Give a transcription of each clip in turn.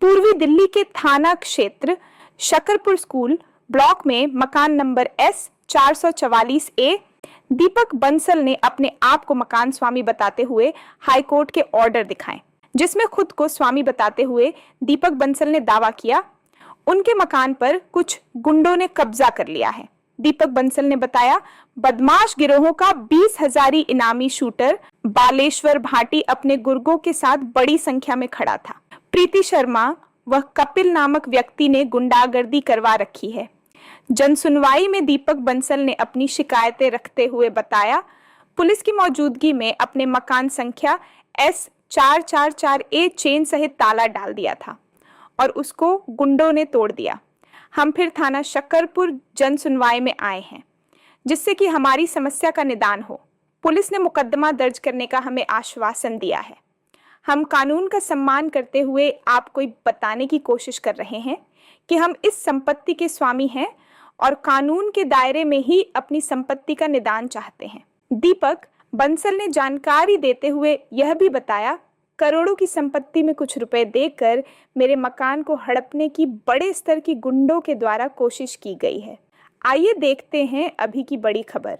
पूर्वी दिल्ली के थाना क्षेत्र शकरपुर स्कूल ब्लॉक में मकान नंबर S 444A दीपक बंसल ने अपने आप को मकान स्वामी बताते हुए हाईकोर्ट के ऑर्डर दिखाए, जिसमें खुद को स्वामी बताते हुए दीपक बंसल ने दावा किया उनके मकान पर कुछ गुंडों ने कब्जा कर लिया है। दीपक बंसल ने बताया बदमाश गिरोहों का 20,000 इनामी शूटर बालेश्वर भाटी अपने गुर्गों के साथ बड़ी संख्या में खड़ा था। प्रीति शर्मा व कपिल नामक व्यक्ति ने गुंडागर्दी करवा रखी है। जनसुनवाई में दीपक बंसल ने अपनी शिकायतें रखते हुए बताया पुलिस की मौजूदगी में अपने मकान संख्या S 444A चेन सहित ताला डाल दिया था और उसको गुंडों ने तोड़ दिया। हम फिर थाना शकरपुर जन सुनवाई में आए हैं जिससे कि हमारी समस्या का निदान हो। पुलिस ने मुकदमा दर्ज करने का हमें आश्वासन दिया है। हम कानून का सम्मान करते हुए आपको बताने की कोशिश कर रहे हैं कि हम इस संपत्ति के स्वामी हैं और कानून के दायरे में ही अपनी संपत्ति का निदान चाहते हैं। दीपक बंसल ने जानकारी देते हुए यह भी बताया करोड़ों की संपत्ति में कुछ रुपए देकर मेरे मकान को हड़पने की बड़े स्तर की गुंडों के द्वारा कोशिश की गई है। आइए देखते हैं अभी की बड़ी खबर।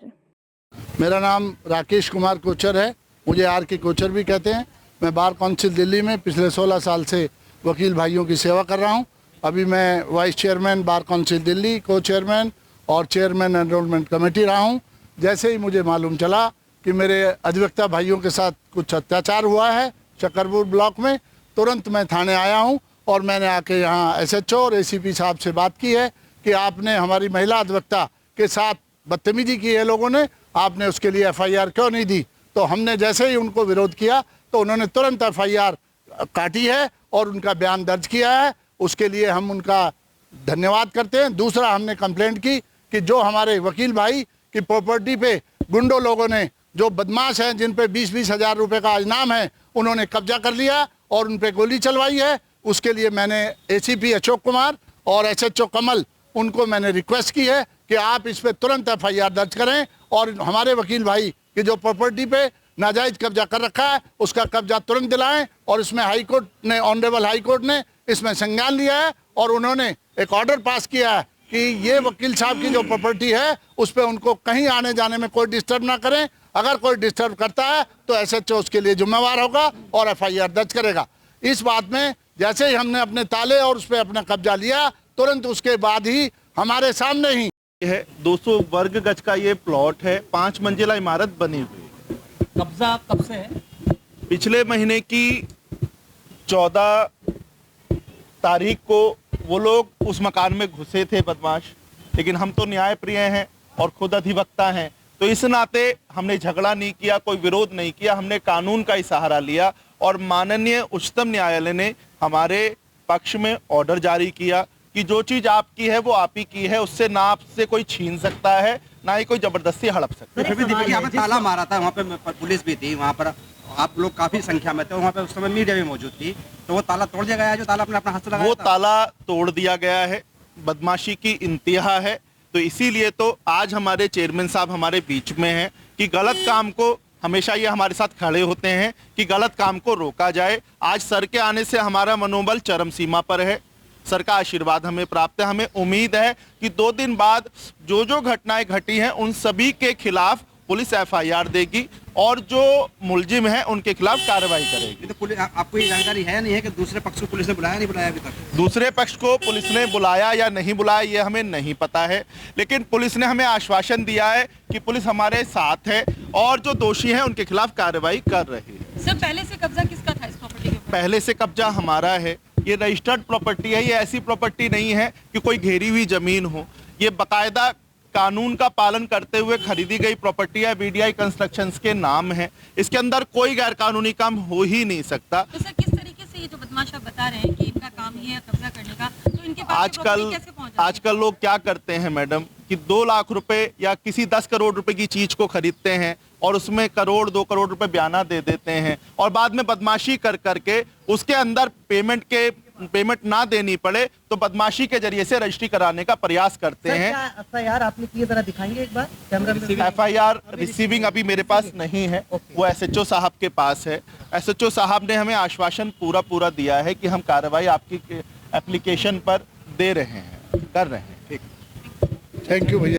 मेरा नाम राकेश कुमार कोचर है, मुझे आर के कोचर भी कहते हैं। मैं बार काउंसिल दिल्ली में पिछले 16 साल से वकील भाइयों की सेवा कर रहा हूं। अभी मैं vice chairman bar council Delhi, को चेयरमैन और चेयरमैन एनरोलमेंट कमेटी रहा हूं। जैसे ही मुझे मालूम चला कि मेरे अधिवक्ता भाइयों के साथ कुछ अत्याचार हुआ है शकरपुर ब्लॉक में, तुरंत मैं थाने आया हूं और मैंने आके यहाँ SHO और ACP साहब से बात की है कि आपने हमारी महिला अधिवक्ता के साथ बदतमीजी की है लोगों ने, आपने उसके लिए FIR क्यों नहीं दी। तो हमने जैसे ही उनको विरोध किया तो उन्होंने तुरंत FIR काटी है और उनका बयान दर्ज किया है। उसके लिए हम उनका धन्यवाद करते हैं। दूसरा, हमने कंप्लेंट की कि जो हमारे वकील भाई की प्रॉपर्टी पे गुंडों लोगों ने, जो बदमाश हैं जिन पे 20-20 हज़ार रुपये का इनाम है, उन्होंने कब्जा कर लिया और उन पे गोली चलवाई है। उसके लिए मैंने ACP अशोक कुमार और SHO कमल, उनको मैंने रिक्वेस्ट की है कि आप इस पे तुरंत FIR दर्ज करें और हमारे वकील भाई की जो प्रॉपर्टी पे नाजायज कब्जा कर रखा है उसका कब्जा तुरंत दिलाएं। और इसमें हाईकोर्ट ने, ऑनरेबल हाईकोर्ट ने इसमें संज्ञान लिया है और उन्होंने एक ऑर्डर पास किया है कि ये वकील साहब की जो प्रॉपर्टी है उस पर उनको कहीं आने जाने में कोई डिस्टर्ब ना करें। अगर कोई डिस्टर्ब करता है तो SHO उसके लिए जिम्मेवार होगा और FIR दर्ज करेगा। इस बात में जैसे ही हमने अपने ताले और उस पर अपना कब्जा लिया, तुरंत उसके बाद ही हमारे सामने ही है 200 वर्ग गज का ये प्लॉट है, 5 मंजिला इमारत बनी हुई। कब्जा कब से है? पिछले महीने की 14 तारीख को वो लोग उस मकान में घुसे थे बदमाश, लेकिन हम तो न्याय प्रिय हैं और खुद अधिवक्ता हैं, तो इस नाते हमने झगड़ा नहीं किया, कोई विरोध नहीं किया। हमने कानून का ही सहारा लिया और माननीय उच्चतम न्यायालय ने हमारे पक्ष में ऑर्डर जारी किया कि जो चीज आपकी है वो आप ही की है, उससे ना आपसे कोई छीन सकता है, ना ही कोई जबरदस्ती हड़प सकता है। यहाँ पे ताला मारा था, वहाँ पे पुलिस भी थी, वहाँ पर आप लोग काफी संख्या में थे, वहाँ पे उस समय मीडिया भी मौजूद थी, तो वो ताला तोड़ दिया गया है? जो ताला अपने अपना हाथ से लगाया वो था? ताला तोड़ दिया गया है, बदमाशी की इंतहा है। तो इसीलिए तो आज हमारे चेयरमैन साहब हमारे बीच में हैं कि गलत काम को, हमेशा ये हमारे साथ खड़े होते हैं कि गलत काम को रोका जाए। आज सर के आने से हमारा मनोबल चरम सीमा पर है। सर का आशीर्वाद हमें प्राप्त है। हमें उम्मीद है कि 2 दिन बाद जो जो घटनाएं घटी हैं उन सभी के खिलाफ पुलिस FIR देगी और जो मुलजिम है उनके खिलाफ कार्रवाई करेगी। तो पुलिस, आपको ये जानकारी है नहीं है कि दूसरे पक्ष को पुलिस ने बुलाया नहीं बुलाया अभी तक? दूसरे पक्ष को पुलिस ने बुलाया या नहीं बुलाया ये हमें नहीं पता है, लेकिन पुलिस ने हमें आश्वासन दिया है कि पुलिस हमारे साथ है और जो दोषी हैं उनके खिलाफ कार्रवाई कर रही है। सर, पहले से कब्जा किसका था इस प्रॉपर्टी के ऊपर? पहले से कब्जा हमारा है। ये रजिस्टर्ड प्रॉपर्टी है, ये ऐसी प्रॉपर्टी नहीं है कि कोई घेरी हुई जमीन हो। ये बाकायदा कानून का पालन करते हुए खरीदी गई प्रॉपर्टी है, BDI कंस्ट्रक्शंस के नाम है। इसके अंदर कोई गैर कानूनी काम हो ही नहीं सकता। तो सर, किस तरीके से ये जो बदमाश आप बता रहे हैं कि इनका काम ही है कब्जा करने का, तो इनके पास कैसे पहुंचा? आजकल लोग क्या करते हैं मैडम कि 2 लाख रुपए या किसी 10 करोड़ रुपए की चीज को खरीदते हैं और उसमें 1-2 करोड़ रुपए बयाना दे देते हैं और बाद में बदमाशी कर करके उसके अंदर पेमेंट के पेमेंट ना देनी पड़े तो बदमाशी के जरिए से रजिस्ट्री कराने का प्रयास करते हैं। एफआईआर आपने की जरा दिखाएंगे एक बार कैमरा में? एफआईआर रिसीविंग अभी मेरे पास नहीं है, वो एसएचओ साहब के पास है। एसएचओ साहब ने हमें आश्वासन पूरा दिया है कि हम कार्रवाई आपकी एप्लीकेशन पर दे रहे हैं, कर रहे हैं। थैंक यू भैया।